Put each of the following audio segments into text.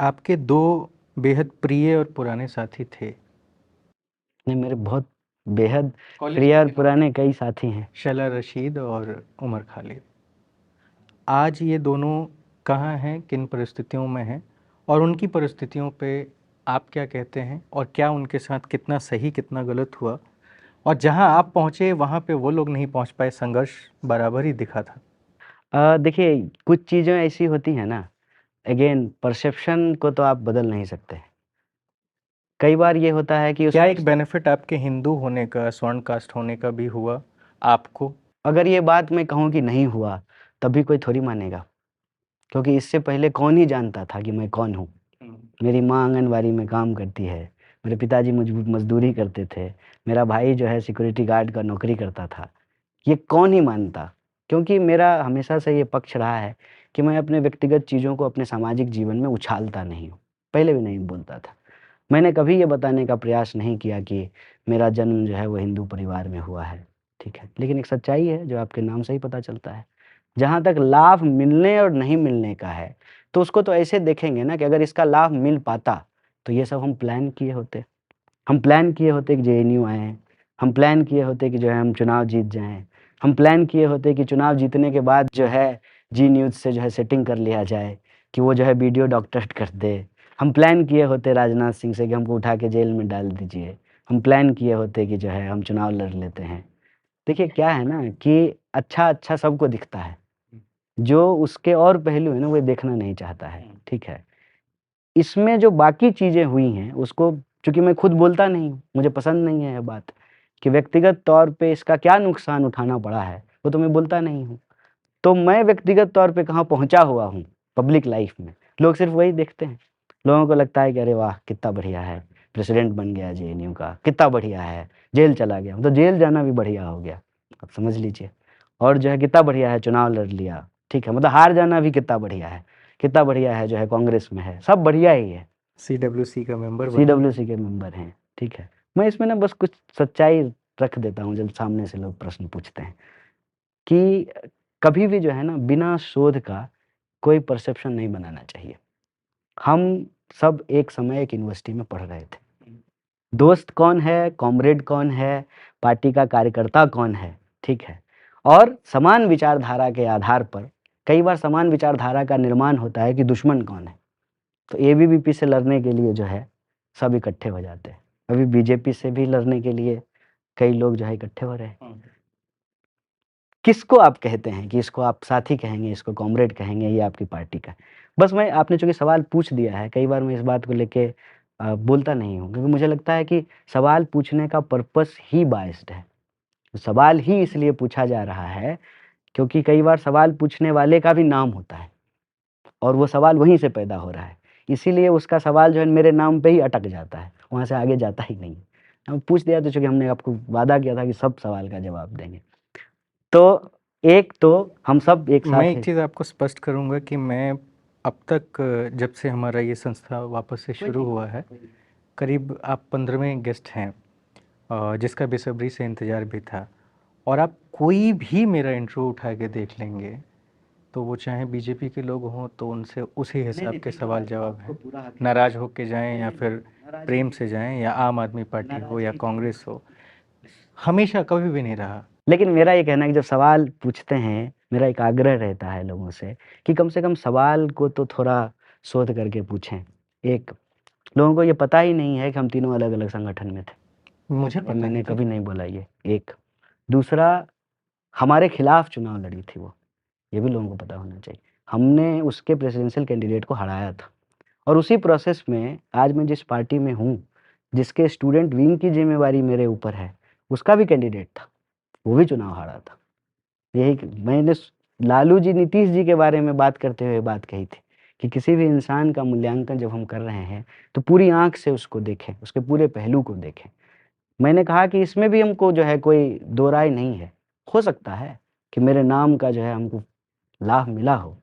आपके दो बेहद प्रिय और पुराने साथी थे। नहीं, मेरे बहुत बेहद कॉलेज प्रिय के और दिनों पुराने कई साथी हैं। शैला रशीद और उमर खालिद। आज ये दोनों कहाँ हैं, किन परिस्थितियों में हैं और उनकी परिस्थितियों पे आप क्या कहते हैं और क्या उनके साथ कितना सही कितना गलत हुआ, और जहाँ आप पहुँचे वहाँ पे वो लोग नहीं पहुँच पाए, संघर्ष बराबर ही दिखा था। देखिए, कुछ चीज़ें ऐसी होती हैं ना, अगेन परसेप्शन को तो आप बदल नहीं सकते। कई बार ये होता है कि उस क्या एक बेनिफिट आपके हिंदू होने का, स्वर्ण कास्ट होने का भी हुआ आपको? अगर ये बात मैं कहूँ कि नहीं हुआ, तब भी कोई थोड़ी मानेगा, क्योंकि इससे पहले कौन ही जानता था कि मैं कौन हूँ? मेरी माँ आंगनबाड़ी में काम करती है, मेरे पिताजी मज़दूरी करते थे, मेरा भाई जो है सिक्योरिटी गार्ड का नौकरी करता था। ये कौन ही मानता? क्योंकि मेरा हमेशा से ये पक्ष रहा है कि मैं अपने व्यक्तिगत चीज़ों को अपने सामाजिक जीवन में उछालता नहीं हूँ, पहले भी नहीं बोलता था। मैंने कभी ये बताने का प्रयास नहीं किया कि मेरा जन्म जो है वो हिंदू परिवार में हुआ है, ठीक है? लेकिन एक सच्चाई है जो आपके नाम से ही पता चलता है। जहाँ तक लाभ मिलने और नहीं मिलने का है, तो उसको तो ऐसे देखेंगे ना कि अगर इसका लाभ मिल पाता, तो ये सब हम प्लान किए होते। हम प्लान किए होते कि जेएनयू आएँ, हम प्लान किए होते कि जो है हम चुनाव जीत जाएँ, हम प्लान किए होते कि चुनाव जीतने के बाद जो है जी न्यूज़ से जो है सेटिंग कर लिया जाए कि वो जो है वीडियो डॉक्टरेट कर दे। हम प्लान किए होते राजनाथ सिंह से कि हमको उठा के जेल में डाल दीजिए। हम प्लान किए होते कि जो है हम चुनाव लड़ लेते हैं। देखिए क्या है ना कि अच्छा-अच्छा सबको दिखता है। जो उसके और पहलू है ना वो देखना नहीं चाहता है, ठीक है? इसमें जो बाकी चीज़ें हुई हैं उसको चूँकि मैं खुद बोलता नहीं हूँ, मुझे पसंद नहीं है ये बात कि व्यक्तिगत तौर पे इसका क्या नुकसान उठाना पड़ा है, वो तो मैं बोलता नहीं हूँ। तो मैं व्यक्तिगत तौर पे कहाँ पहुँचा हुआ हूँ पब्लिक लाइफ़ में, लोग सिर्फ़ वही देखते हैं। लोगों को लगता है कि अरे वाह! कितना बढ़िया है, प्रेसिडेंट बन गया जेएनयू का, कितना बढ़िया है, जेल चला गया, तो जेल जाना भी बढ़िया हो गया, आप समझ लीजिए। और जो है कितना बढ़िया है चुनाव लड़ लिया, ठीक है, मतलब हार जाना भी कितना बढ़िया है, कितना बढ़िया है जो है कांग्रेस में है, सब बढ़िया ही है। सीडब्ल्यूसी का मेंबर बन गए। सीडब्ल्यूसी के मेंबर हैं, ठीक है। मैं इसमें ना बस कुछ सच्चाई रख देता हूँ जब सामने से लोग प्रश्न पूछते हैं कि कभी भी जो है ना बिना शोध का कोई परसेप्शन नहीं बनाना चाहिए। हम सब एक समय एक यूनिवर्सिटी में पढ़ रहे थे। दोस्त कौन है, कॉमरेड कौन है, पार्टी का कार्यकर्ता कौन है, ठीक है? और समान विचारधारा के आधार पर कई बार समान विचारधारा का निर्माण होता है कि दुश्मन कौन है। तो एबीवीपी से लड़ने के लिए जो है सब इकट्ठे हो जाते हैं। अभी बीजेपी से भी लड़ने के लिए कई लोग जो है इकट्ठे हो रहे हैं। किसको आप कहते हैं कि इसको आप साथी कहेंगे, इसको कॉमरेड कहेंगे, ये आपकी पार्टी का है? बस मैं आपने चूँकि सवाल पूछ दिया है, कई बार मैं इस बात को लेके बोलता नहीं हूँ क्योंकि मुझे लगता है कि सवाल पूछने का पर्पस ही बायस्ड है। सवाल ही इसलिए पूछा जा रहा है क्योंकि कई बार सवाल पूछने वाले का भी नाम होता है और वो सवाल वहीं से पैदा हो रहा है। इसीलिए उसका सवाल जो है मेरे नाम पे ही अटक जाता है, वहाँ से आगे जाता ही नहीं है। हम पूछ दिया तो चूँकि हमने आपको वादा किया था कि सब सवाल का जवाब देंगे। तो एक तो हम सब एक मैं साथ एक हैं। चीज़ आपको स्पष्ट करूंगा कि मैं अब तक जब से हमारा ये संस्था वापस से शुरू हुआ है, करीब आप 15वें गेस्ट हैं, जिसका बेसब्री से इंतज़ार भी था। और आप कोई भी मेरा इंट्रो उठा के देख लेंगे तो वो चाहे बीजेपी के लोग हों तो उनसे उसी हिसाब के सवाल जवाब हैं। नाराज़ होके जाएं या फिर प्रेम से जाएं, या आम आदमी पार्टी हो या कांग्रेस हो, हमेशा कभी भी नहीं रहा। लेकिन मेरा ये कहना है कि जब सवाल पूछते हैं, मेरा एक आग्रह रहता है लोगों से कम से कम सवाल को तो थोड़ा शोध करके पूछें। एक, लोगों को ये पता ही नहीं है कि हम तीनों अलग-अलग संगठन में थे। मुझे ये पता मैंने नहीं था। कभी नहीं बोला ये, एक। दूसरा, हमारे खिलाफ चुनाव लड़ी थी वो, ये भी लोगों को पता होना चाहिए। हमने उसके प्रेसिडेंशियल कैंडिडेट को हराया था और उसी प्रोसेस में आज मैं जिस पार्टी में हूँ, जिसके स्टूडेंट विंग की ज़िम्मेवारी मेरे ऊपर है, उसका भी कैंडिडेट था, वो भी चुनाव हारा था। यही मैंने लालू जी, नीतीश जी के बारे में बात करते हुए बात कही थी कि किसी भी इंसान का मूल्यांकन जब हम कर रहे हैं, तो पूरी आँख से उसको देखें, उसके पूरे पहलू को देखें। मैंने कहा कि इसमें भी हमको जो है कोई दो राय नहीं है। हो सकता है कि मेरे नाम का जो है हमको लाभ मिला हो,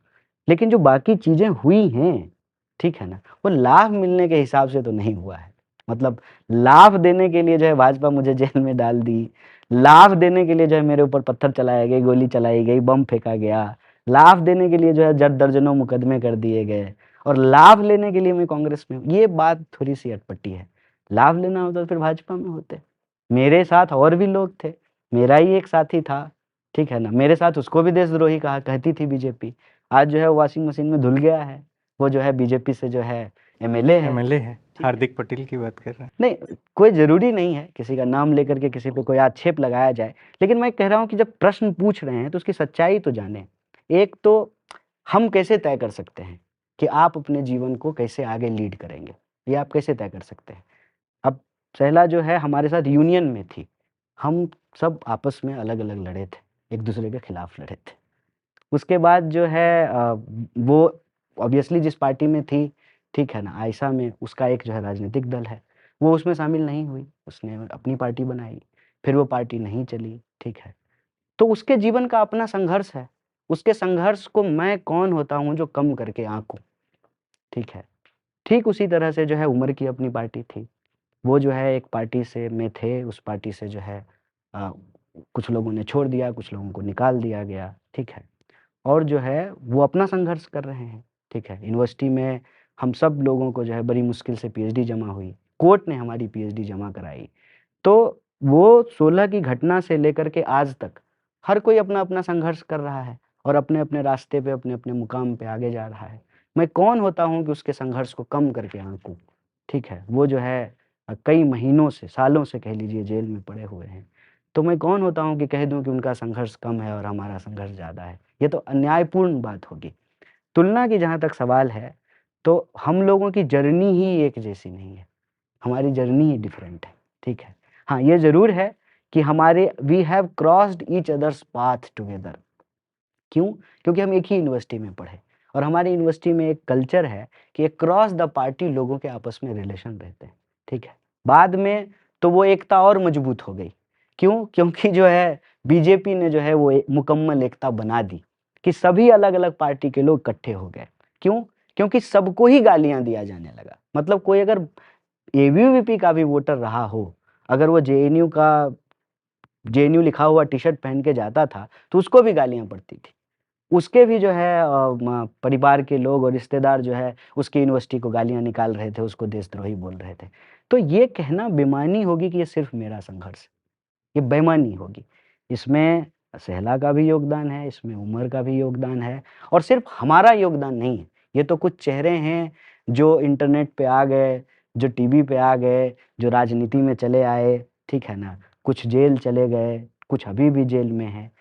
लेकिन जो बाकी चीज़ें हुई हैं, ठीक है ना? वो लाभ मिलने के हिसाब से तो नहीं हुआ है। मतलब लाभ देने के लिए जो है भाजपा मुझे जेल में डाल दी, लाभ देने के लिए जो है मेरे ऊपर पत्थर चलाए गए, गोली चलाई गई, बम फेंका गया, लाभ देने के लिए जो है दर्जनों मुकदमे कर दिए गए और लाभ लेने के लिए मैं कांग्रेस में हूँ, ये बात थोड़ी सी अटपटी है। लाभ लेना होता तो फिर भाजपा में होते। मेरे साथ और भी लोग थे, मेरा ही एक साथी था, ठीक है ना, मेरे साथ उसको भी देशद्रोही कहा कहती थी बीजेपी। आज जो है वॉशिंग मशीन में धुल गया है, वो जो है बीजेपी से जो है एमएलए है। एमएलए है, ठीक है। हार्दिक पटेल की बात कर रहे हैं। नहीं, कोई ज़रूरी नहीं है किसी का नाम लेकर के किसी पे कोई आक्षेप लगाया जाए, लेकिन मैं कह रहा हूँ कि जब प्रश्न पूछ रहे हैं तो उसकी सच्चाई तो जानें। एक तो हम कैसे तय कर सकते हैं कि आप अपने जीवन को कैसे आगे लीड करेंगे, ये आप कैसे तय कर सकते हैं? अब पहला जो है हमारे साथ यूनियन में थी, हम सब आपस में अलग-अलग लड़े थे, एक-दूसरे के खिलाफ लड़े थे। उसके बाद जो है वो ऑब्वियसली जिस पार्टी में थी, ठीक है ना, आइशा में उसका एक जो है राजनीतिक दल है, वो उसमें शामिल नहीं हुई, उसने अपनी पार्टी बनाई, फिर वो पार्टी नहीं चली, ठीक है। तो उसके जीवन का अपना संघर्ष है, उसके संघर्ष को मैं कौन होता हूँ जो कम करके आँकूँ, ठीक है। ठीक उसी तरह से जो है उमर की अपनी पार्टी थी, वो जो है एक पार्टी से में थे, उस पार्टी से जो है अ, कुछ लोगों ने छोड़ दिया, कुछ लोगों को निकाल दिया गया, ठीक है। और जो है वो अपना संघर्ष कर रहे हैं, ठीक है। यूनिवर्सिटी में हम सब लोगों को जो है बड़ी मुश्किल से पीएचडी जमा हुई, कोर्ट ने हमारी पीएचडी जमा कराई। तो वो 16 की घटना से लेकर के आज तक हर कोई अपना-अपना संघर्ष कर रहा है और अपने-अपने रास्ते पे, अपने-अपने मुकाम पे आगे जा रहा है। मैं कौन होता हूँ कि उसके संघर्ष को कम करके आँकूँ, ठीक है। वो जो है कई महीनों से, सालों से कह लीजिए जेल में पड़े हुए हैं। तो मैं कौन होता हूँ कि कह दूँ कि उनका संघर्ष कम है और हमारा संघर्ष ज़्यादा है। ये तो अन्यायपूर्ण बात होगी। तुलना की जहाँ तक सवाल है, तो हम लोगों की जर्नी ही एक जैसी नहीं है, हमारी जर्नी ही डिफरेंट है, ठीक है। हाँ, ये ज़रूर है कि हमारे we have crossed each others path together. क्यों? क्योंकि हम एक ही यूनिवर्सिटी में पढ़े और हमारी यूनिवर्सिटी में एक कल्चर है कि अक्रॉस द पार्टी लोगों के आपस में रिलेशन रहते हैं, ठीक है। बाद में तो वो एकता और मजबूत हो गई। क्यों? क्योंकि जो है बीजेपी ने जो है वो मुकम्मल एकता बना दी कि सभी अलग-अलग पार्टी के लोग इकट्ठे हो गए। क्यों? क्योंकि सबको ही गालियाँ दिया जाने लगा। मतलब कोई अगर एबीवीपी का भी वोटर रहा हो, अगर वो जेएनयू लिखा हुआ टी-शर्ट पहन के जाता था, तो उसको भी गालियाँ पड़ती थी। उसके भी जो है परिवार के लोग और रिश्तेदार जो है उसकी यूनिवर्सिटी को गालियाँ निकाल रहे थे, उसको देशद्रोही बोल रहे थे। तो ये कहना बेईमानी होगी कि ये सिर्फ़ मेरा संघर्ष है, ये बेईमानी होगी। इसमें सहला का भी योगदान है, इसमें उमर का भी योगदान है और सिर्फ़ हमारा योगदान नहीं है। ये तो कुछ चेहरे हैं जो इंटरनेट पे आ गए, जो टीवी पे आ गए, जो राजनीति में चले आए, ठीक है ना? कुछ जेल चले गए, कुछ अभी भी जेल में हैं।